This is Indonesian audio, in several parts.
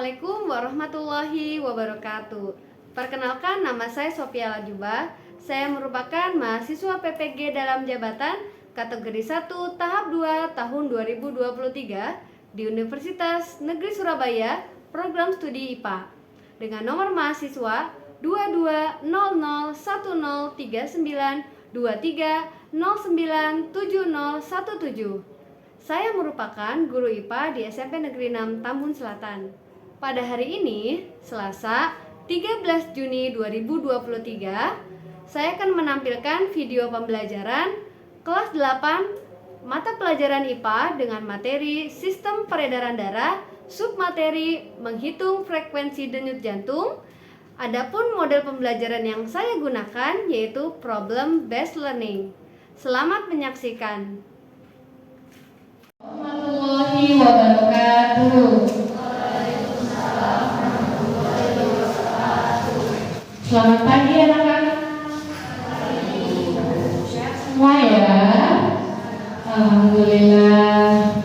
Assalamualaikum warahmatullahi wabarakatuh. Perkenalkan, nama saya Sophia Lajuba. Saya merupakan mahasiswa PPG dalam jabatan kategori 1 tahap 2 tahun 2023 di Universitas Negeri Surabaya, program studi IPA dengan nomor mahasiswa 22003923097017. Saya merupakan guru IPA di SMP Negeri 6 Tambun Selatan. Pada hari ini, Selasa 13 Juni 2023, saya akan menampilkan video pembelajaran kelas 8 mata pelajaran IPA dengan materi Sistem Peredaran Darah, submateri menghitung frekuensi denyut jantung. Adapun model pembelajaran yang saya gunakan yaitu problem based learning. Selamat menyaksikan. Warahmatullahi wabarakatuh. Selamat pagi anak-anak. Sehat semua ya. Alhamdulillah.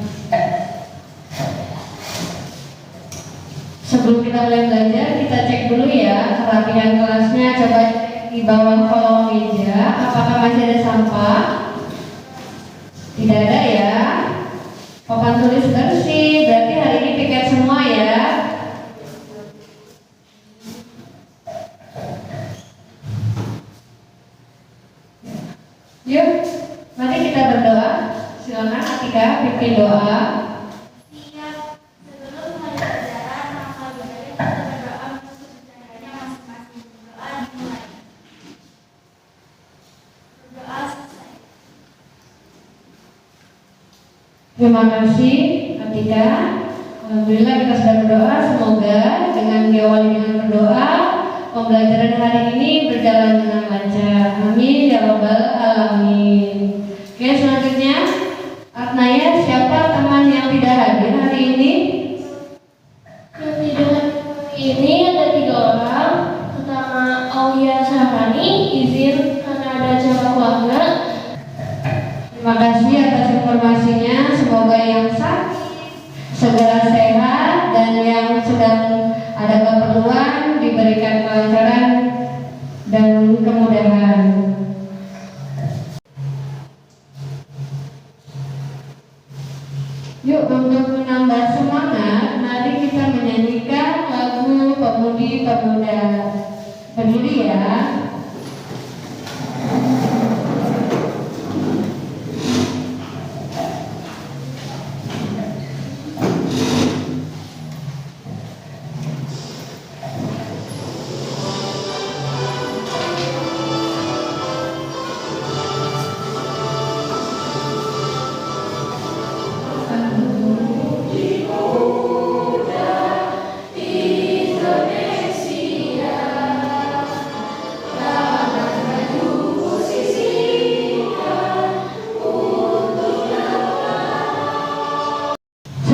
Sebelum kita mulai belajar, kita cek dulu ya kerapihan kelasnya. Coba di bawah kolong meja, apakah masih ada sampah? Tidak ada ya. Papan tulis bersih, berarti hari ini piket semua ya. Yuk, mari kita berdoa. Silakan Atika pimpin doa. Siap. Sebelum mulai pelajaran, maka kita berdoa untuk sejarahnya masing-masing. Doa dimulai. Berdoa selesai. Terima kasih Atika. Alhamdulillah kita sudah berdoa. Semoga dengan diawali dengan berdoa, pembelajaran hari ini berjalan dengan lancar. Amin ya rabbal alamin. Oke, selanjutnya Atnaya, siapa teman yang tidak hadir hari ini? Yang tidak ini ada 3 orang. Pertama, Aulia Sahrani, izin karena ada acara keluarga. Terima kasih atas informasinya. Semoga yang sakit segera sehat dan yang sedang ada keperluan diberikan kelancaran dan kemudahan. Yuk, untuk menambah semangat, mari kita menyanyikan lagu Pemudi Pemuda. Berdiri ya.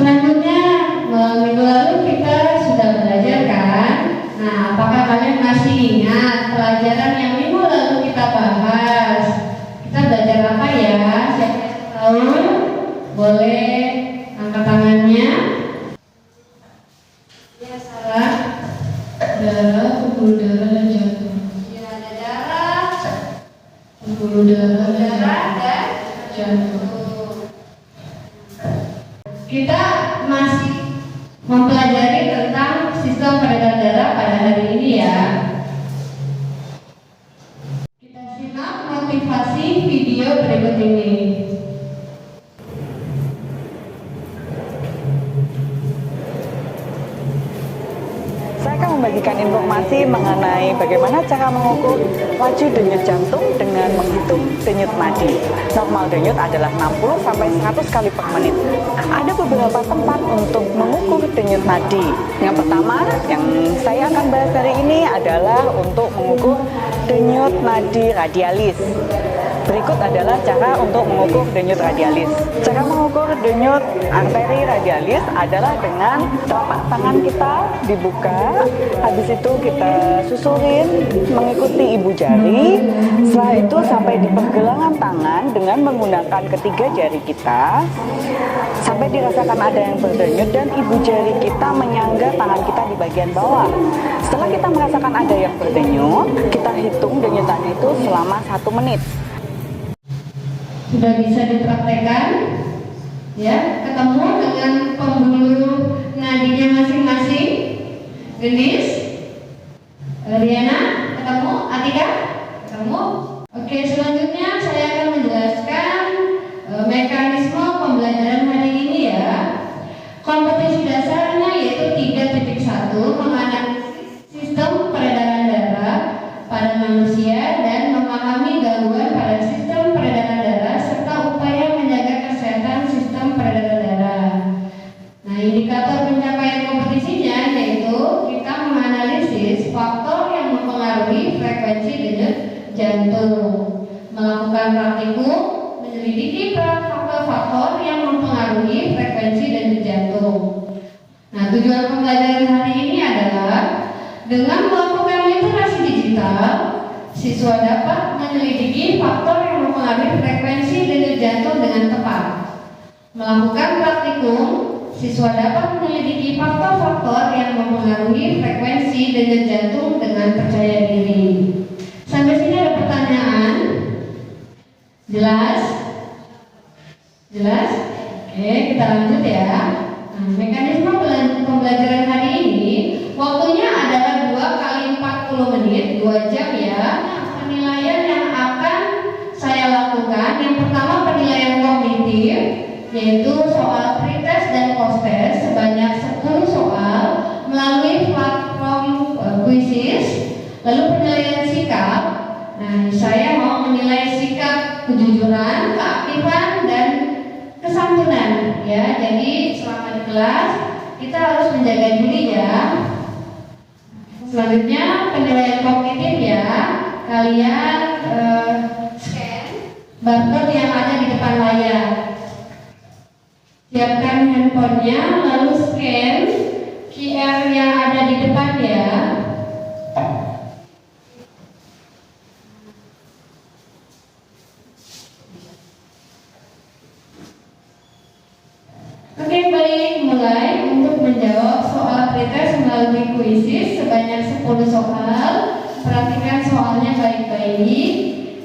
Selanjutnya, minggu lalu kita sudah belajar kan? Nah, apakah kalian masih ingat pelajaran yang minggu lalu kita bahas? Kita belajar apa ya? Siapa yang tahu? Boleh angkat tangannya. Ya, Sarah. Darah, pembuluh darah dan jantung. Ya, ada darah, Pembuluh darah dan jantung. Kita masih mempelajari tentang sistem peredaran darah pada hari ini ya. Kita simak motivasi video berikut ini. Saya akan membagikan informasi mengenai bagaimana cara mengukur laju denyut jantung dengan menghitung denyut nadi. Normal denyut adalah 60 sampai 100 kali per menit. Ada beberapa tempat untuk mengukur denyut nadi. Yang pertama yang saya akan bahas hari ini adalah untuk mengukur denyut nadi radialis. Berikut adalah cara untuk mengukur denyut radialis. Cara mengukur denyut arteri radialis adalah dengan telapak tangan kita dibuka, habis itu kita susurin mengikuti ibu jari. Setelah itu sampai di pergelangan tangan dengan menggunakan ketiga jari kita sampai dirasakan ada yang berdenyut dan ibu jari kita menyangga tangan kita di bagian bawah. Setelah kita merasakan ada yang berdenyut, kita hitung denyutannya itu selama 1 menit. Sudah bisa dipraktekkan, ya, ketemu dengan pembuluh nadinya masing-masing. Gendis, Riana, ketemu, Atika, ketemu. Oke, selanjutnya saya akan menjelaskan mekanisme pembelajaran hari ini ya. Kompetisi dasarnya yaitu 3.1 menganalisis sistem peredaran darah pada manusia dan memahami gangguan pada sistem peredaran darah serta upaya menjaga kesehatan sistem peredaran darah. Nah, indikator pencapaian kompetisinya yaitu kita menganalisis faktor yang mempengaruhi frekuensi denyut jantung, melakukan praktikum, menyelidiki faktor-faktor yang mempengaruhi frekuensi denyut jantung. Nah, tujuan pembelajaran hari ini adalah dengan melakukan literasi digital, siswa dapat menyelidiki faktor yang mempengaruhi frekuensi denyut jantung dengan tepat. Melakukan praktikum, siswa dapat menyelidiki faktor-faktor yang mempengaruhi frekuensi denyut jantung dengan percaya diri. Sampai sini ada pertanyaan? Jelas? Jelas? Oke, kita lanjut ya. Nah, mekanisme pembelajaran hari ini waktunya adalah 2 kali 40 menit, 2 jam ya. Penilaian yang akan saya lakukan, yang pertama penilaian kognitif, yaitu soal pretest dan post-test sebanyak 10 soal melalui platform Quizzes. Lalu penilaian sikap. Nah, saya mau menilai sikap kejujuran, keaktifan, dan kesantunan ya. Jadi selama di kelas kita harus menjaga diri ya. Selanjutnya penilaian kognitif ya. Kalian scan barcode yang ada di depan layar. Siapkan handphonenya, lalu scan QR yang ada di depan ya. Oke, baik, mulai untuk menjawab soal pretest melalui Quizzes sebanyak 10 soal. Perhatikan soalnya baik-baik,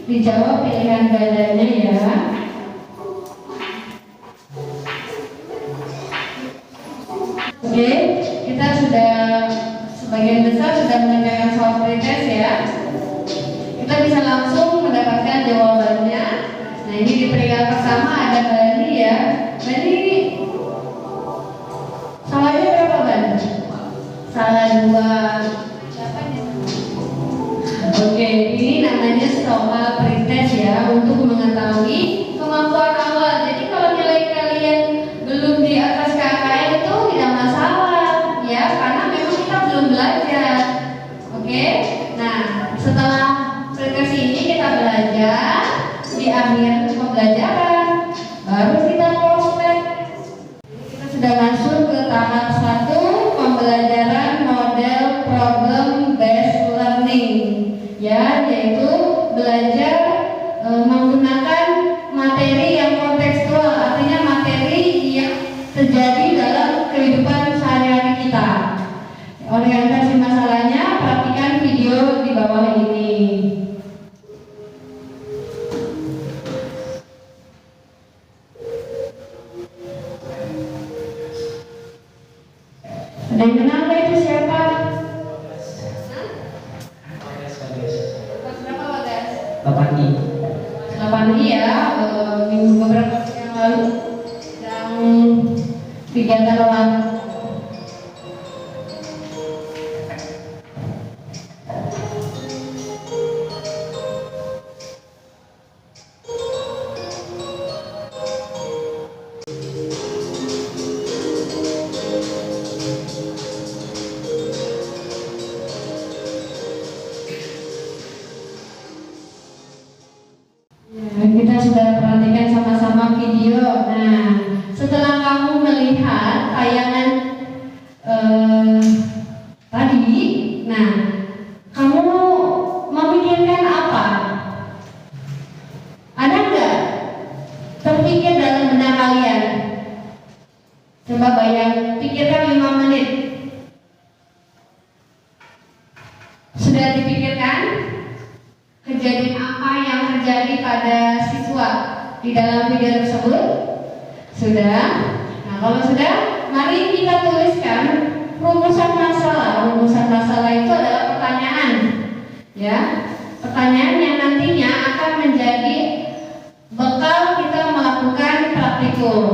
dijawab pilihan gandanya ya. Oke, kita sudah sebagian besar sudah mengerjakan soal pretest ya. Kita bisa langsung mendapatkan jawabannya. Nah, ini di peringkat pertama ada Bani ya. Bani, salahnya berapa Bani? Salah 2. Oke, ini namanya soal pretest ya, untuk mengetahui kemampuan awal. Jadi kalau nilai kalian belum di atas KKM itu tidak masalah ya, karena memang kita belum belajar. Oke, nah setelah pretest ini kita belajar, di akhir pembelajaran baru kita post-test. Kita sudah masuk ke tahap 1 pembelajaran model problem based learning ya, yaitu belajar menggunakan materi yang kontekstual, artinya materi yang terjadi dalam kehidupan sehari-hari kita. Orientasi masalahnya, perhatikan video di bawah ini. Ada yang kenal nggak itu siapa? Lapani ya, minggu beberapa waktu yang lalu sedang kegiatan olahraga. Ya, sudah perhatikan sama-sama video. Nah, setelah kamu melihat tayangan tadi, nah, kamu memikirkan apa? Ada nggak terpikir dalam benak kalian? Coba pikirkan 5 menit. Sudah dipikirkan kejadian apa yang terjadi pada siswa di dalam video tersebut? Sudah? Nah, kalau sudah, mari kita tuliskan rumusan masalah. Rumusan masalah itu adalah pertanyaan, ya, pertanyaan yang nantinya akan menjadi bekal kita melakukan praktikum.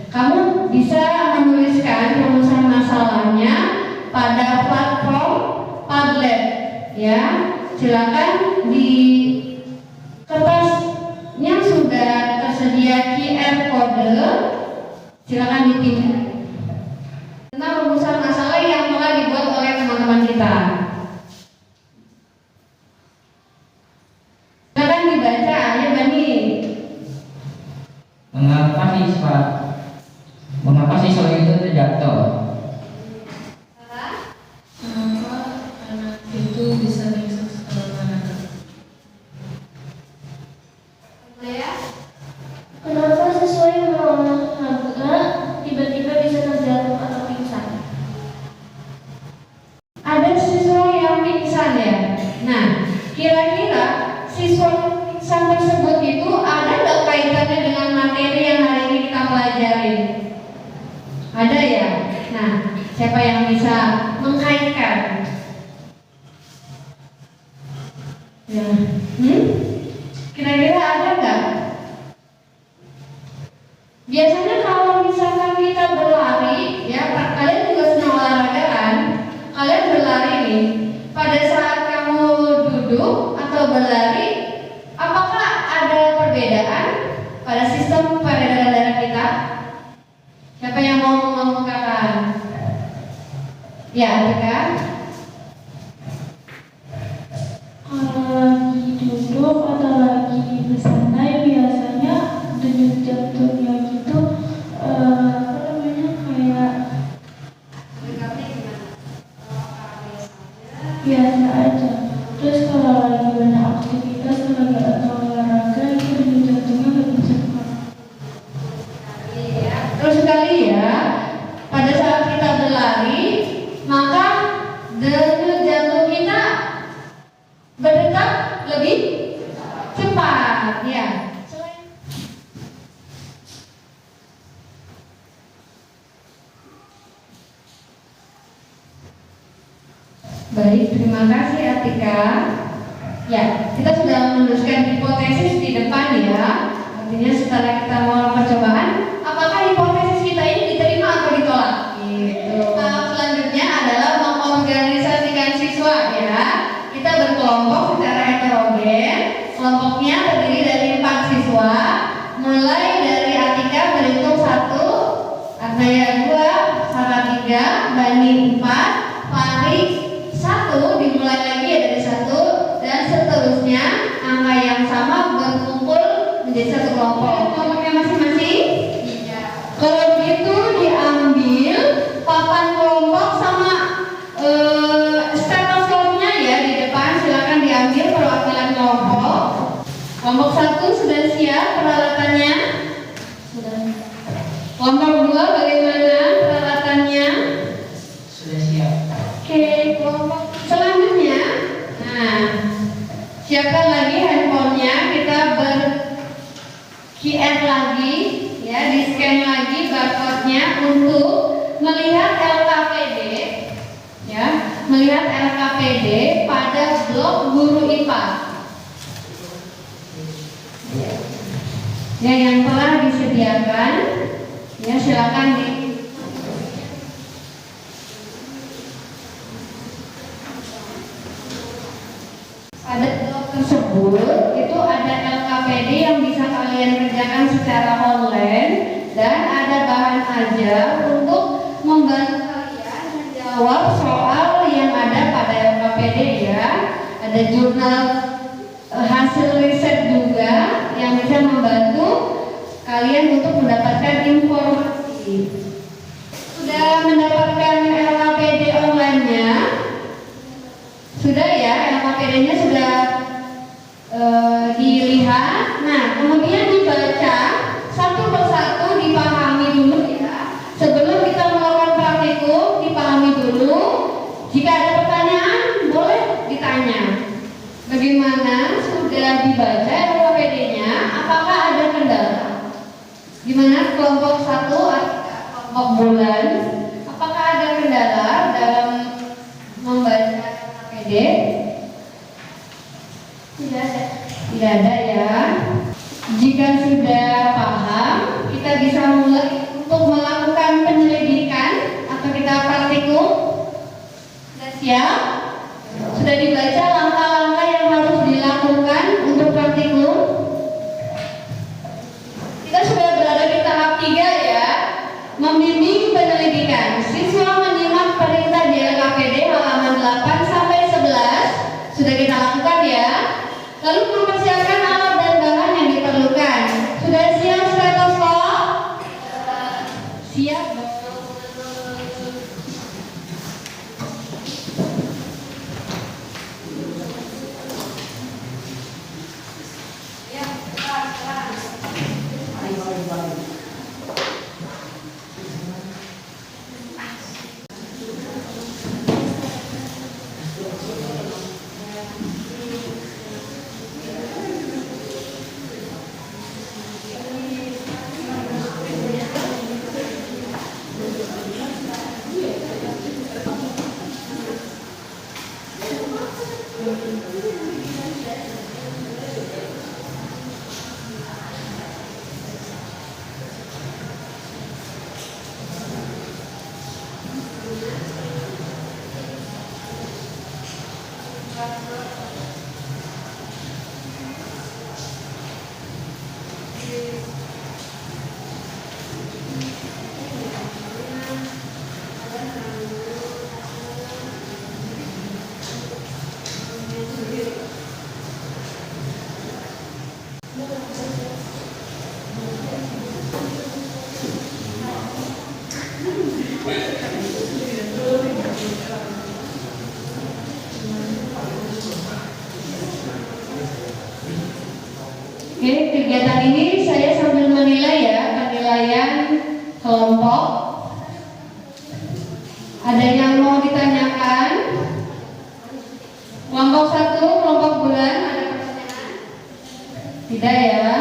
Kamu bisa menuliskan rumusan masalahnya pada platform Padlet, ya. Silakan di kertasnya sudah tersedia QR code. Silakan dipindah tentang rumusan masalah yang telah dibuat oleh teman-teman kita. Silakan dibaca, ya Bani. Mengapa siswa itu terjatuh? Kenapa anak itu bisa ringsek sekarang? Kenapa siswa yang berolahraga tiba-tiba bisa terjatuh atau pingsan? Ada siswa yang pingsan, ya. Nah, kira-kira siswa pingsan tersebut itu ada nggak kaitannya dengan materi yang hari ini kita pelajari? Ada, ya. Nah, siapa yang bisa mengkaitkan? Ya, kira-kira ada nggak? Biasanya kalau misalkan kita berlari, ya, kalian juga senang olahraga kan? Kalian berlari nih. Pada saat kamu duduk atau berlari, apakah ada perbedaan pada sistem peredaran darah kita? Siapa yang mau mengemukakan? Ya, Atika. Kalau lagi duduk atau lagi bersantai biasanya denyut jantungnya gitu kayak biasa aja. Terus kalau lagi banyak aktivitas atau olahraga itu denyut jantungnya lebih cepat. Terus sekali, ya, pada saat kita berlari, maka denyut jantung kita berdetak lebih cepat, ya. Baik, terima kasih Atika. Ya, kita sudah menuliskan hipotesis di depan, ya. Artinya setelah kita melakukan percobaan, apakah hipotesis kita ini diterima atau ditolak? Gitu. Tahap selanjutnya adalah mengorganisasikan siswa, ya. Kita berkelompok secara heterogen. Kelompoknya terdiri dari 4 siswa, mulai dari Atika berhitung 1, Agnaya 2, Sarah 3, Bani 4, Fahri 1, dimulai lagi ya dari 1, dan seterusnya angka yang sama berkumpul menjadi satu kelompok. Kelompoknya masing-masing? Iya. Kalau begitu diambil papan kelompok sama stetoskopnya, ya, di depan. Silakan diambil perwakilan kelompok. Kelompok 1 sudah siap peralatannya? Sudah. Kelompok 2 bagaimana peralatannya? Sudah siap. Oke, kelompok selanjutnya. Nah, siapkan lagi handphonenya. Kita QR lagi, ya, di scan lagi barcode-nya untuk melihat LKPD, ya, melihat LKPD pada blog guru IPA, ya, yang telah disediakan. Ya, silakan di pada blog tersebut itu ada LKPD yang bisa kalian kerjakan secara online, dan ada bahan ajar untuk membantu kalian menjawab soal yang ada pada LKPD, ya. Ada jurnal hasil riset juga yang bisa membantu kalian untuk mendapatkan informasi. Sudah mendapatkan LKPD online-nya? Sudah ya, LKPD-nya sudah dilihat. Nah, kemudian dibaca satu persatu, dipahami dulu ya. Sebelum kita melakukan praktikum, dipahami dulu. Jika ada pertanyaan, boleh ditanya. Bagaimana sudah dibaca LKPD-nya? Apakah ada kendala? Gimana kelompok 1 kelompok bulan? Apakah ada kendala dalam membaca LKPD? Tidak ada. Tidak ada ya. Jika sudah paham, kita bisa mulai untuk melakukan penyelidikan atau kita praktikum. Sudah siap? Sudah dibaca langkah-langkah yang harus dilakukan untuk praktikum? Kita sudah berada di tahap 3 ya, membimbing penyelidikan. Siswa menyimak perintah di LKPD halaman 8 sampai 11. Sudah kita lakukan ya. Lalu mempersiapkan alat dan bahan yang diperlukan. Sudah siap stetoskop? Siap. Oke, kegiatan ini saya sambil menilai ya, penilaian kelompok. Ada yang mau ditanyakan? Kelompok 1, kelompok bulan, ada pertanyaan? Tidak ya?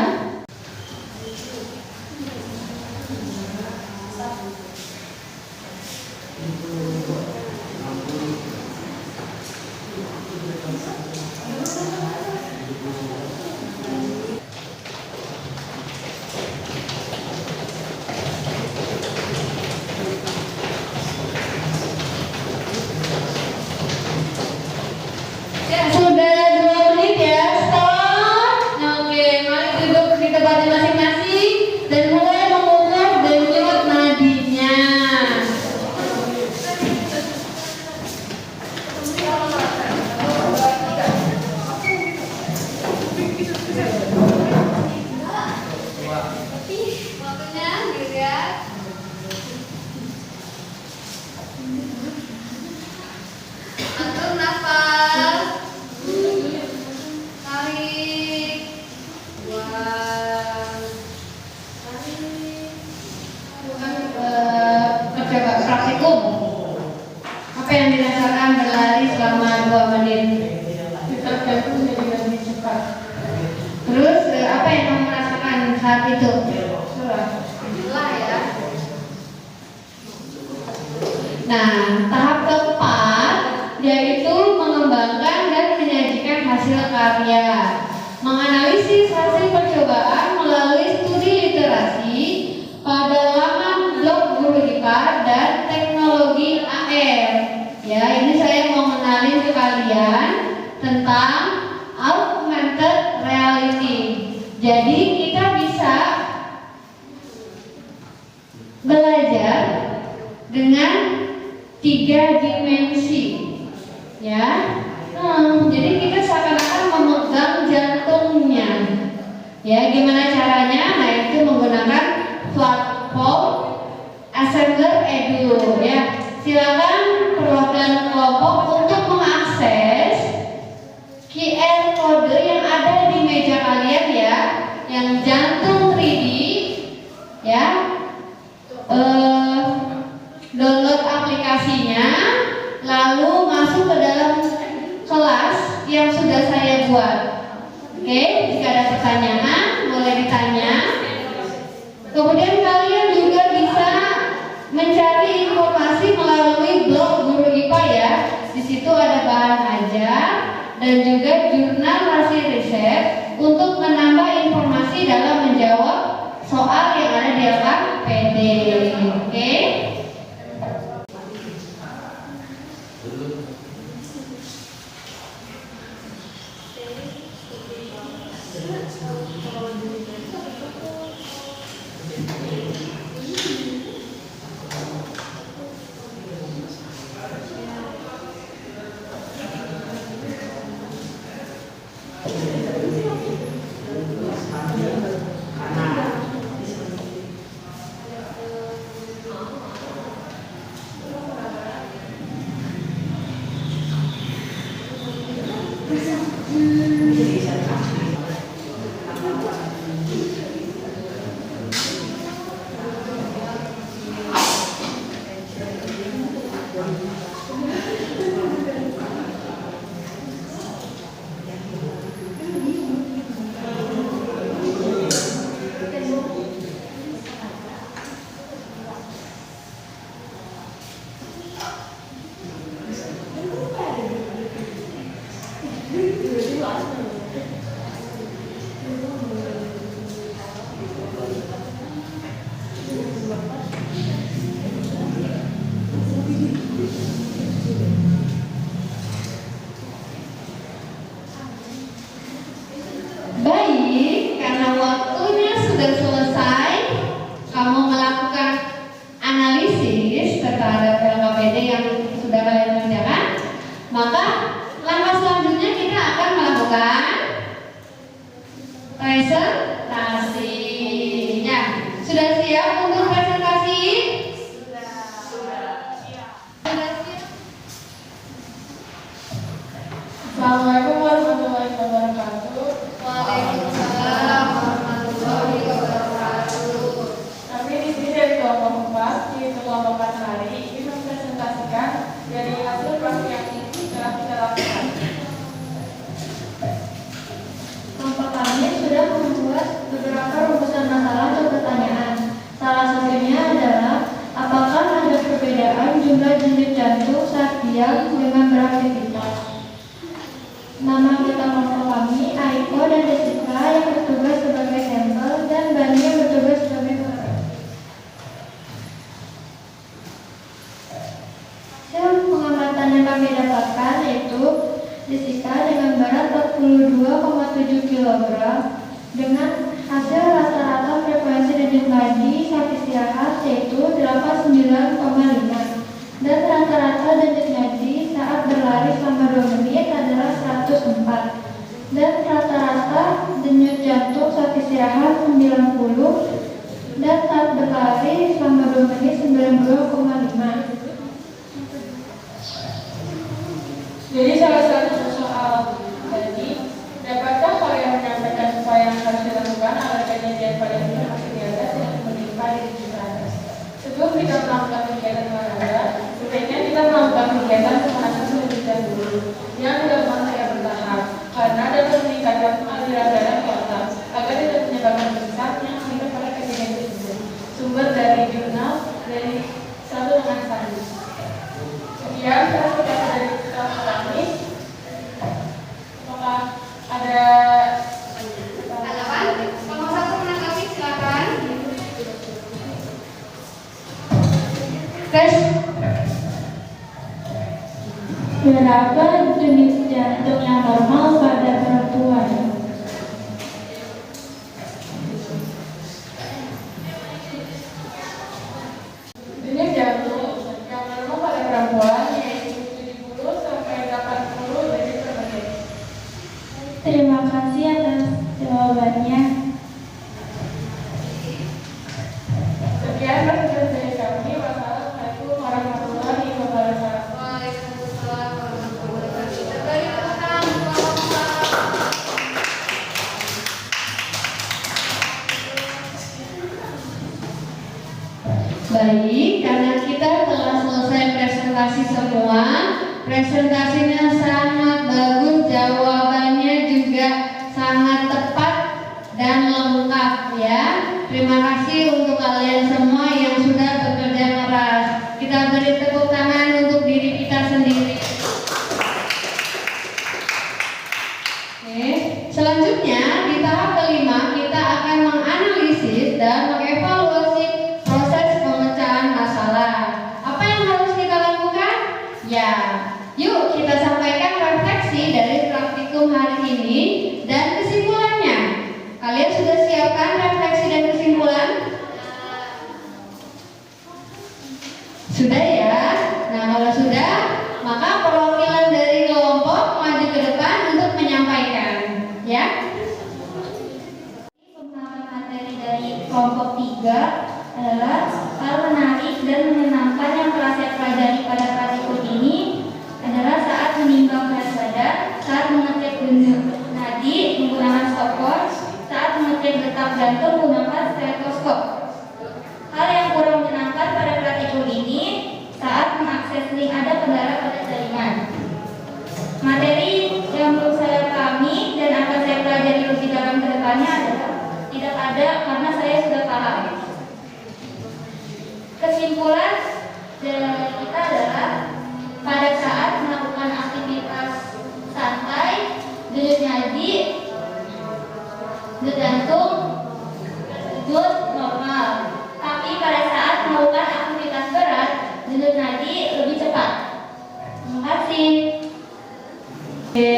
Ya, sudah 2 menit ya, stop. Oke, mari duduk di tempatnya masing-masing dan mulai mengukur denyut nadinya. Waktunya dilihat. Atur nafas. Tarik. Buang. Tarik. Coba praktikum. Apa yang dirasakan berlari selama 2 menit? Lebih cepat. Terus apa yang kamu rasakan saat itu? Lelah ya. Nah, tahap keempat yaitu mengembangkan dan menyajikan hasil karya. Menganalisis hasil percobaan melalui studi literasi pada laman blog Guru IPA dan teknologi AR. Ya, ini saya mau mengenalin ke kalian tentang augmented reality. Jadi kita bisa belajar dengan 3 dimensi, ya. Jadi kita seakan-akan memegang jantungnya. Ya, gimana caranya? Nah, itu menggunakan situ ada bahan ajar dan juga jurnal hasil riset untuk menambah informasi dalam menjawab soal yang ada di LKPD. Oke? Baik, karena waktunya sudah selesai, kamu melakukan analisis terhadap LKPD yang sudah kalian kerjakan, maka langkah selanjutnya kita akan melakukan presentasi. Ya, sudah siap untuk presentasi? Sudah siap. Assalamualaikum warahmatullahi wabarakatuh. Waalaikumsalam warahmatullahi wabarakatuh. Kami di sini dari kelompok 4, yaitu kelompok 4 hari, ingin mempresentasikan dari hasil proyek yang telah kita lakukan. Kelompok kami sudah membuat beberapa rumusan masalah atau pertanyaan. Salah satunya adalah apakah ada perbedaan jumlah denyut jantung saat diam dengan beraktivitas. Nama kita kelompok kami, Aiko dan Jessica yang bertugas sebagai sampel dan Bani yang bertugas sebagai pemeran. Hasil pengamatan yang kami dapatkan yaitu Jessica dengan berat 42,7 kg dengan hasil rata-rata frekuensi denyut nadi saat istirahat yaitu 89,5 dan rata-rata denyut nadi saat berlari selama 2 menit adalah 104 dan rata-rata denyut jantung saat istirahat 90 dan saat berlari selama 2 menit 92,5. Jadi salah satu soal tadi, dapatkah kalian menyampaikan upaya yang harus dilakukan agar kejadian pada informasi di atas tidak menimpa diri kita atas? Sebelum kita melakukan kegiatan olahraga, sebaiknya kita melakukan kegiatan pemanasan terlebih dahulu yang dilakukan secara bertahap karena dapat meningkatkan aliran darah ke otak agar tidak menyebabkan kesesak yang menimpa pada kejadian tersebut. Sumber dari jurnal dari satu dengan satu. Kemudian presentasi dari kelompok kami, apakah ada Tanggapan? Kelompok satu menanggapi silakan. Guys, berapa denyut jantung yang normal pada perempuan? denyut jantung yang normal pada perempuan yaitu 70 sampai 80 denyut per menit. Terima kasih atas jawabannya. Sekian presentasi dari kami. Wassalamualaikum warahmatullahi wabarakatuh. Waalaikumsalam warahmatullahi wabarakatuh. Beri tepuk tangan untuk kelompok. Baik, karena kita telah selesai presentasi semua, presentasinya sangat bagus, jawabannya juga sangat tepat dan lengkap ya. Terima kasih untuk kalian semua yang sudah bekerja keras. Kita beri tepuk tangan untuk diri kita sendiri. Sudah ya? Nah, kalau sudah, maka perwakilan dari kelompok maju ke depan untuk menyampaikan, ya. Pemahaman materi dari kelompok 3 adalah hal menarik dan menyenangkan yang telah saya pelajari pada praktikum ini adalah saat menimbang berat badan, saat mengecek denyut nadi menggunakan stopwatch, saat mengecek detak jantung menggunakan stetoskop. Hal yang kurang menyenangkan pada praktikum ini saat mengakses link ada kendala pada jaringan. Materi yang belum saya pahami dan akan saya pelajari lebih dalam ke depannya adalah tidak ada karena saya sudah paham. Kesimpulan dari kita adalah pada saat melakukan aktivitas santai, denyut nadi, denyut jantung, denyut normal. Tapi pada saat melakukan aktivitas berat, denyut nadi lebih cepat. Terima kasih. Oke,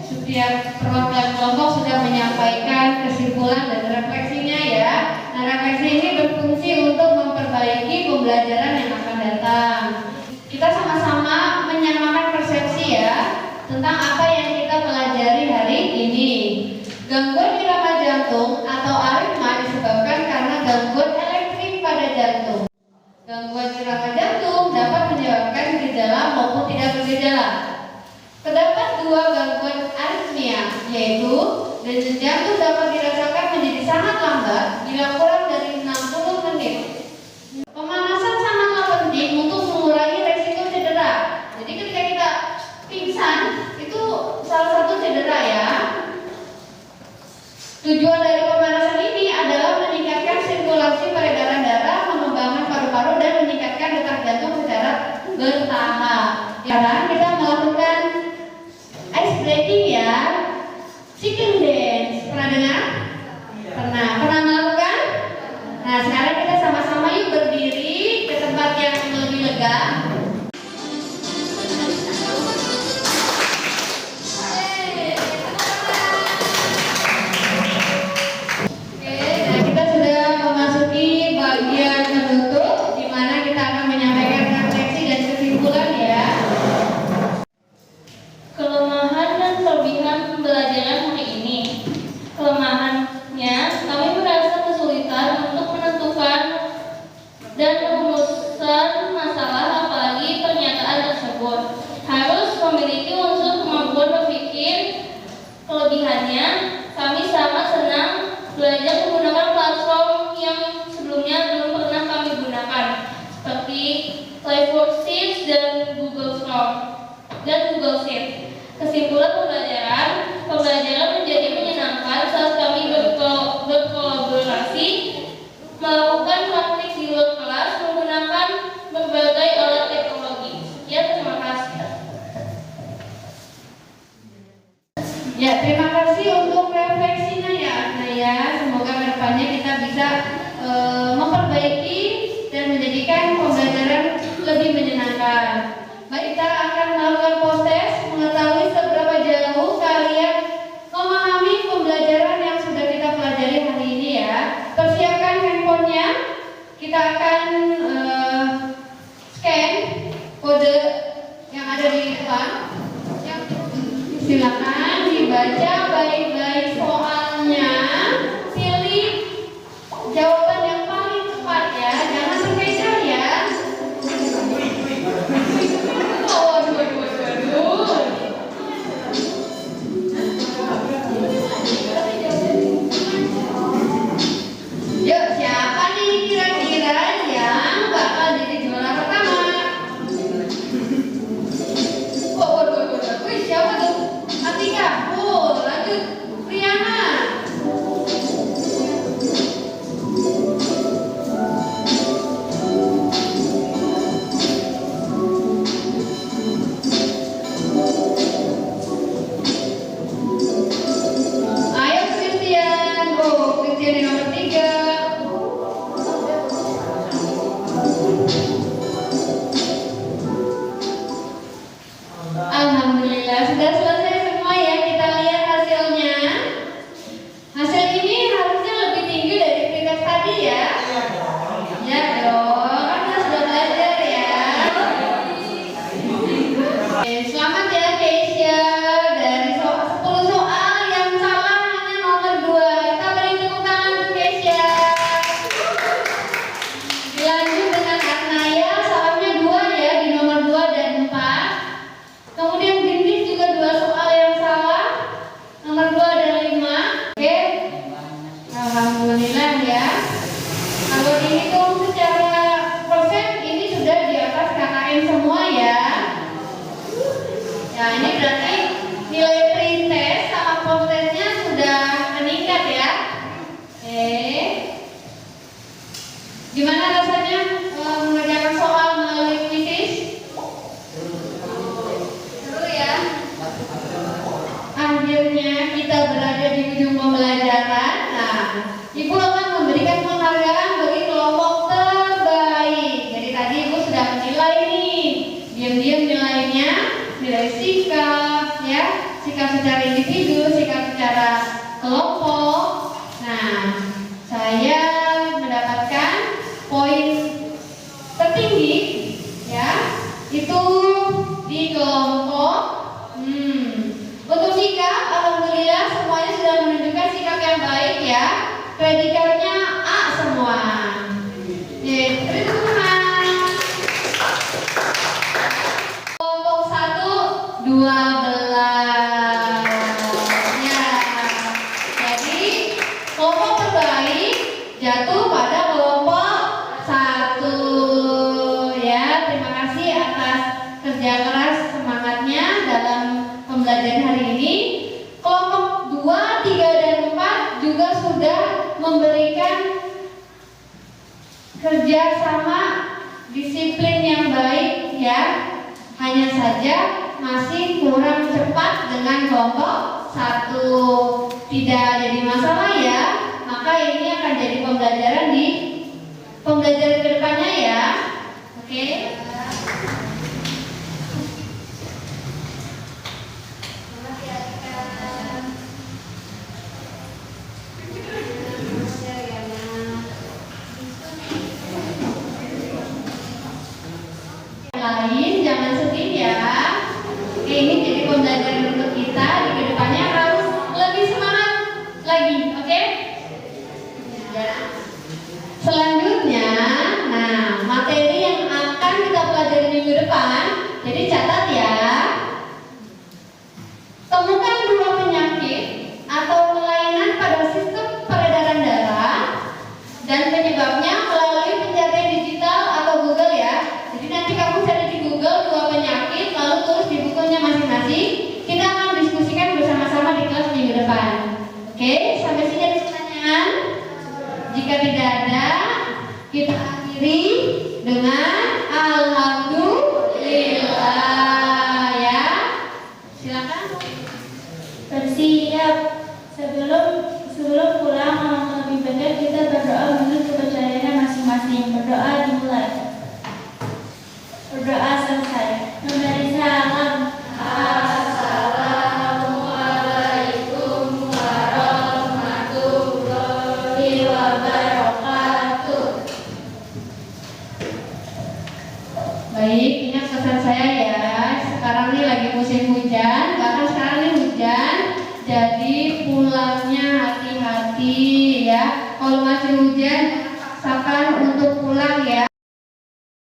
setiap perwakilan kelompok sudah menyampaikan kesimpulan dan refleksinya ya. Nah, refleksi ini berfungsi untuk memperbaiki pembelajaran yang akan datang. Kita sama-sama menyamakan persepsi ya tentang apa yang kita pelajari hari ini. Gangguan irama jantung atau aritma disebabkan karena gangguan elektrik pada jantung. Gangguan irama jantung dapat menyebabkan gejala maupun tidak bergejala. Terdapat dua gangguan aritmia, yaitu denyut jantung dapat dirasakan menjadi sangat lambat bila kurang dari 60 menit. Pemanasan sangatlah penting untuk mengurangi resiko cedera. Jadi ketika kita pingsan, itu salah satu cedera ya. Tujuan dari pemanasan ini adalah meningkatkan sirkulasi peredaran darah, mengembangkan paru-paru, dan meningkatkan detak jantung secara bertahap. Sekarang kita melakukan ice breaking ya, chicken dance. Pernah dengar? Pernah melakukan? Nah, sekarang kita sama-sama yuk berdiri ke tempat yang lebih lega. Oke, nah kita sudah memasuki bagian penutup di mana kita akan menyampaikan refleksi dan kesimpulan ya. Kelemahan dan kelebihan pembelajaran hari ini. Kelemahannya, kami merasa kesulitan untuk menentukan dan merumuskan masalah, apalagi pernyataan tersebut harus memiliki unsur kemampuan berpikir. Kelebihannya, kami sangat senang belajar menggunakan platform yang sebelumnya belum pernah kami gunakan, seperti Live Worksheets dan Google Form dan Google Sheet. Kesimpulan pembelajaran menjadi menyenangkan saat kami berkolaborasi, melakukan praktik di luar kelas menggunakan berbagai alat teknologi. Ya, terima kasih. Ya, terima kasih untuk refleksinya ya, Nah ya. Semoga kedepannya kita bisa memperbaiki dan menjadikan pembelajaran lebih menyenangkan. Baik, kita akan melakukan post test mengetahui seberapa jauh kalian memahami pembelajaran yang sudah kita pelajari hari ini ya. Persiapkan handphonenya. Kita akan scan kode yang ada di depan. Silakan dibaca baik-baik soalnya. Pilih jawaban yang paling tepat ya. Jangan terkejar ya. Yuk, siapa nih kira-kira yang bakal jadi juara pertama? Wih, siapa tuh? Atika. Lanjut. Riana. dihitung secara persen ini sudah di atas KKM semua ya. Nah ini berarti nilai pretest sama post-testnya sudah meningkat ya. Gimana rasanya mengerjakan soal melalui kuisis? Seru ya. Akhirnya kita berada di ujung pembelajaran. Nah, Ibu akan memberikan penghargaan bagi kelompok terbaik. Jadi tadi Ibu sudah menilai nih, diam-diam nilainya, nilai sikap, ya, sikap secara individu, sikap secara kelompok. Nah, saya mendapatkan poin tertinggi, ya, itu di kelompok. Untuk sikap, alhamdulillah semuanya sudah menunjukkan sikap yang baik ya. Predikatnya A semua. Beri tepuk tangan. Kelompok 1 12. Ya. Jadi kelompok terbaik jatuh pada kelompok 1. Ya, terima kasih atas kerja keras semangatnya dalam pembelajaran hari ini. Kelompok 2, 3, dan 4 juga sudah memberikan kerjasama disiplin yang baik ya. Hanya saja masih kurang cepat dengan kelompok 1. Tidak jadi masalah ya. Maka ini akan jadi pembelajaran di pembelajaran kedepannya ya. Oke. Lain jangan sedih ya. Oke, ini jadi pembelajaran untuk kita di kedepannya harus lebih semangat lagi, oke? Ya. Selanjutnya, nah materi yang akan kita pelajari minggu depan. Jadi catat ya. Temukan 2 penyakit atau kelainan pada sistem peredaran darah dan penyebabnya melalui pencarian digital atau Google ya. Jadi nanti kamu cari di Google 2 penyakit lalu tulis di bukunya masing-masing. Kita akan diskusikan bersama-sama di kelas minggu depan. Oke, sampai sini ada pertanyaan? Jika tidak ada, kita akhiri dengan alhamdulillah ya. Silakan. Bersiap. Sebelum pulang, lebih baik kita berdoa menurut kepercayaannya masing-masing. Berdoa dimulai. Berdoa selesai. Memberi salam. Assalamualaikum warahmatullahi wabarakatuh. Baik, ingat pesan saya ya. Sekarang ini lagi musim hujan, bahkan sekarang ini hujan. Jadi pulangnya hati-hati ya. Kalau masih hujan, paksakan untuk pulang ya.